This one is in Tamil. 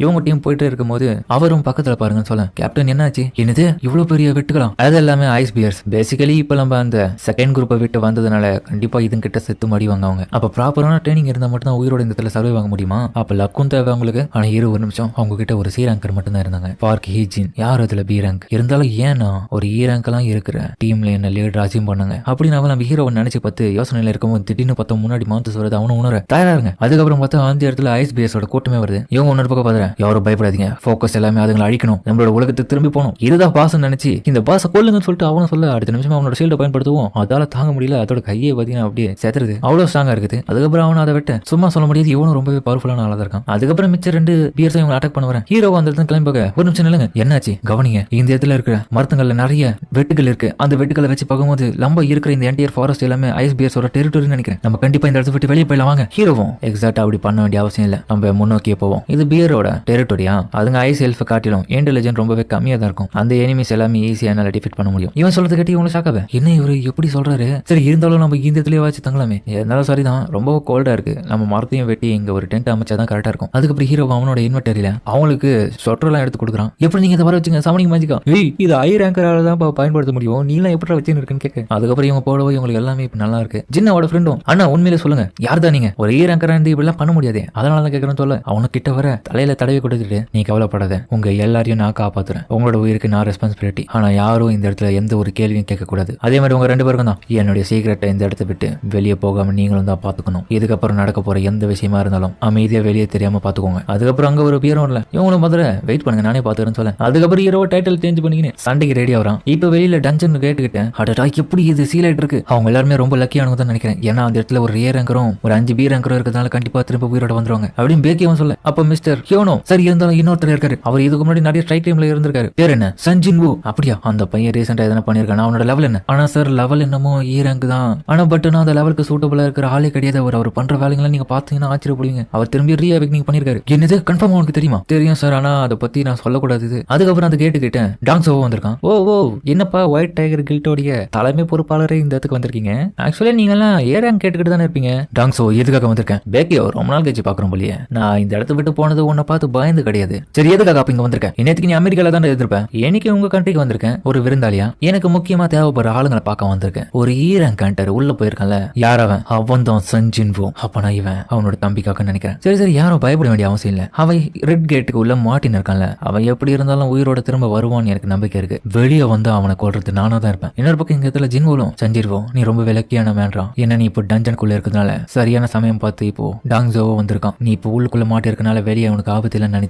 இவங்க டீம் போயிட்டு இருக்கும்போது அவரும் பக்கத்துல பாருங்கன்னு சொல்ல, கேப்டன் என்னாச்சு, என்னது இவ்வளவு பெரிய வெட்டுக்கலாம், அது எல்லாமே ஐஸ் பியர்ஸ். பேசிக்கலி இப்ப நம்ம அந்த செகண்ட் குரூப்பை விட்டு வந்ததுனால கண்டிப்பா இதுங்க கிட்ட செத்து மடிவாங்க அவங்க. அப்ப ப்ராப்பரான ட்ரைனிங் இருந்தா மட்டும் தான் உயிரோட இந்த இடத்துல சர்வை வாங்க முடியுமா? அப்ப லக்கும் தேவை அவங்களுக்கு. ஆனா 20 நிமிஷம் அவங்க கிட்ட ஒரு சி ரேங்கர் மட்டும் தான் இருந்தாங்க, பார்க் ஹீஜின். யார் அதுல பி ரேங்க் இருந்தாலும் ஏன்னா ஒரு இ ரேங்க் எல்லாம் இருக்கிற டீம்ல என்ன லீடர் அசீம் பண்ணாங்க அப்படின்னு அவன் நம்ம ஹீரோவை நினைச்சு பார்த்து யோசனையில இருக்கும்போது திடீர்னு பார்த்தா முன்னாடி மாத்து சொல்றது அவனு உணர தயாராங்க. அதுக்கப்புறம் பார்த்தா அந்த இடத்துல ஐஸ் பியர்ஸோட கூட்டமே வருது. இவங்க இன்னொரு பக்கம் பாத்துறேன், யாரும் பயப்படாதீங்க, போக்கஸ் எல்லாமே அதுங்களை அழிக்கணும், நம்மளோட உலகத்துக்கு திரும்பி போகணும், இதுதான் பாஸ் நினைச்சு இந்த பாஸை கொல்லுங்கன்னு சொல்லிட்டு அவனும் சொல்ல, அடுத்த நிமிஷம் அவனோட ஷீல்டை பயன்படுத்துவோம். அதால தாங்க முடியல, அதோட கையை பாத்தீங்கன்னா அப்படியே சேர்த்துருது, அவ்வளவு ஸ்ட்ராங்கா இருக்குது. அதுக்கப்புறம் அவனை அதை விட்டு சும்மா சொல்ல முடியாது, இவனும் ரொம்பவே பவர்ஃபுல்லான ஆளா இருக்கான். அதுக்கப்புறம் மிச்ச 2 பியர்ஸ் இவங்க அட்டாக் பண்ண வரேன். ஹீரோ அந்த இடத்துல கிளம்பி ஒரு நிமிஷம் நில்லுங்க, என்னாச்சு கவனிங்க, இந்த இடத்துல இருக்கிற மரத்துங்கள்ல நிறைய வெட்டுகள் இருக்கு, அந்த வெட்டுகளை வச்சு பார்க்கும்போது நம்ம இருக்கிற இந்த என்டையர் ஃபாரஸ்ட் எல்லாமே ஐஸ் பியர்ஸோட டெரிட்டரின்னு நினைக்கிறேன், நம்ம கண்டிப்பா இந்த இடத்த விட்டு வெளியே போயிடலாம் வாங்க. ஹீரோவும் எக்ஸாக்டா அப்படி பண்ண வேண்டிய அவசியம் இல்ல, நம்ம முன்னோக்கியே போவோம், இது பியரோட டெரிட்டரியா, அதுங்க ஐஸ் எல்ஃப் காட்டிலும் இன்டெலிஜென்ட் ரொம்பவே கம்மியா தான் இருக்கும், அந்த எனிமீஸ் எல்லாமே ஈஸியா என்னால டிஃபீட் பண்ண முடியும். இவன் சொல்றது கேட்டு இவங்க ஷாக்காவே, என்ன இவரு எப்படி சொல்றாரு, சரி இருந்தாலும் நம்ம இந்த இடத்துலயே வச்சு தங்கலாமே, இருந்தாலும் சரிதான் ரொம்ப கோல்டா இருக்கு, நம்ம மரத்தையும் வெட்டி இங்க ஒரு டென்ட் அமைச்சாதான் கரெக்டா இருக்கும். அதுக்கப்புறம் ஹீரோ அவனோட இன்வெர்டரியில அவங்களுக்கு சொட்டர்லாம் எடுத்து கொடுக்குறான். எப்படி நீங்க இதை வர வச்சுங்க சமனிங் மேஜிக்கா, இது ஐ ரேங்கரால தான் பயன்படுத்த முடியும், நீ எல்லாம் எப்படி வச்சுன்னு இருக்குன்னு கேட்க, அதுக்கப்புறம் இவங்க போடவே இவங்களுக்கு எல்லாமே இப்ப நல்லா இருக்கு. ஜின்னாவோட ஃப்ரெண்டும், அண்ணா உண்மையிலே சொல்லுங்க யார் தான் நீங்க, ஒரு ஐ ரேங்கரா இருந்து இப்படிலாம் பண்ண முடியாது, அதனால தான் கேட்கறேன்னு சொல்ல, அவனுக்கு கிட்ட வர தலையில தடவை கொடுத்துட்டு, நீ கவலைப்படாத, உங்க எல்லாரையும் நான் காப்பாத்துறேன், உங்களோட உயிருக்கு நான் ரெஸ்பான்சிபிலிட்டி, ஆனா யாரும் இந்த இடத்துல எந்த ஒரு கேள்வியும் கேட்க கூடாது, அதே மாதிரி உங்க 2 பேருக்கும் தான் என்னுடைய சீக்கிரட்டை இந்த இடத்த விட்டு வெளியே போகாம நீங்களும் தான் பாத்துக்கணும், இதுக்கப்புறம் நடக்க போற எந்த விஷயமா இருந்தாலும் அமைதியா வெளியே தெரியாம பாத்துக்கோங்க. அதுக்கப்புறம் அங்க ஒரு பியரும் இல்ல, இவங்களும் முதல்ல வெயிட் பண்ணுங்க நானே பாத்துக்கிறேன்னு சொல்ல, அதுக்கப்புறம் ஹீரோ டைட்டில் சேஞ்ச் பண்ணிக்கினு சண்டைக்கு ரெடி ஆகிறான். இப்ப வெளியில டஞ்சன் கேட்டுக்கிட்டேன், அடடா எப்படி இது சீல் ஆயிட்டு இருக்கு, அவங்க எல்லாருமே ரொம்ப லக்கியானவங்க தான் நினைக்கிறேன், ஏன்னா அந்த இடத்துல ஒரு ஏ ரேங்கரும் ஒரு 5 பி ரேங்கரும் இருக்கிறதுனால கண்டிப்பா திரும்ப உயிரோட வந்துருவாங்க அப்படின்னு பேக்கியவன் சொல்ல, அப்ப மிஸ்டர் ஹியோனோ சரி இருந்தாலும் இன்னொருத்தர் இருக்காரு, அவர் இதுக்கு முன்னாடி நிறைய ஸ்ட்ரைக் டைம்ல இருந்திருக்காரு, பேர் என்ன சஞ்சின் வு, அப்படியா அந்த பையன் ரீசெண்டா எதனா பண்ணிருக்கான், அவனோட லெவல் என்ன, ஆனா சார் லெவல் என்னமோ ஏ ரேங்க் தான், ஆனா பட் நான் அந்த லெவலுக்கு சூட்டபிளா இருக்கிற ஆளே கிடையாது, அவர் பண்ற வேலைகளை நீங்க பாத்தீங்கன்னா ஆச்சரியப்படுவீங்க, அவர் திரும்பி ரீஅவேக்னிங் பண்ணிருக்காரு, என்னது கன்ஃபார்ம் அவனுக்கு தெரியுமா, தெரியும் சார் ஆனா அதை பத்தி நான் சொல்லக்கூடாது. அதுக்கப்புறம் அந்த கேட்டுக்கிட்டேன் டாங்ஸோ வந்திருக்கான், ஓ என்னப்பா ஒயிட் டைகர் கில்டோடைய தலைமை பொறுப்பாளரே இந்த இடத்துக்கு வந்திருக்கீங்க, ஆக்சுவலி நீங்க எல்லாம் ஏ ரேங்க் கேட்டுக்கிட்டு தானே இருப்பீங்க, டாங்ஸோ எதுக்காக வந்திருக்கேன், பேக்கியோ ரொம்ப நாள் கழிச்சு பாக்குறோம் போலியே, நான் இந்த இடத்த விட்டு போனது உன்னை பார்த்து பயந்து கிடையாது, சரி எதுக்காக அப்ப இங்க வந்திருக்கேன், இன்னத்துக்கு நீ அமெரிக்கால தான் எதிர்ப்பேன், எனக்கு உங்க கண்ட்ரிக்கு வந்திருக்கேன் ஒரு விருந்தாளியா, எனக்கு முக்கியமா தேவைப்படுற ஆளுங்களை பார்க்க வந்திருக்கேன், ஒரு ஈ ரேங்க் கண்டர் உள்ள போயிருக்கல, யார் அவன் தான் சஞ்சின் வு, அப்ப நான் இவன் அவனோட தம்பிக்காக நினைக்கிறேன், சரி யாரும் பயப்பட வேண்டிய அவசியம் இல்ல, அவன் ரெட் கேட்டுக்கு உள்ள மாட்டின் இருக்கான்ல, அவன் எப்படி இருந்தாலும் உயிரோட திரும்ப வருவான்னு எனக்கு நம்பிக்கை இருக்கு, வெளியே வந்து அவனை கொல்றது நானா தான் இருப்பேன். இன்னொரு பக்கம் இங்க இடத்துல ஜின்வோலும் சஞ்சிர்வோம் நீ ரொம்ப விலக்கியான மேன்றான், என்ன நீ இப்போ டஞ்சனுக்குள்ள இருக்கிறதுனால சரியான சமயம் பார்த்து இப்போ டாங்ஸோவோ வந்திருக்கான், நீ இப்போ உள்ளுக்குள்ள மாட்டி இருக்கனால வெளியே அவனுக்கு ஆபத்து இல்லைன்னு நினைச்சு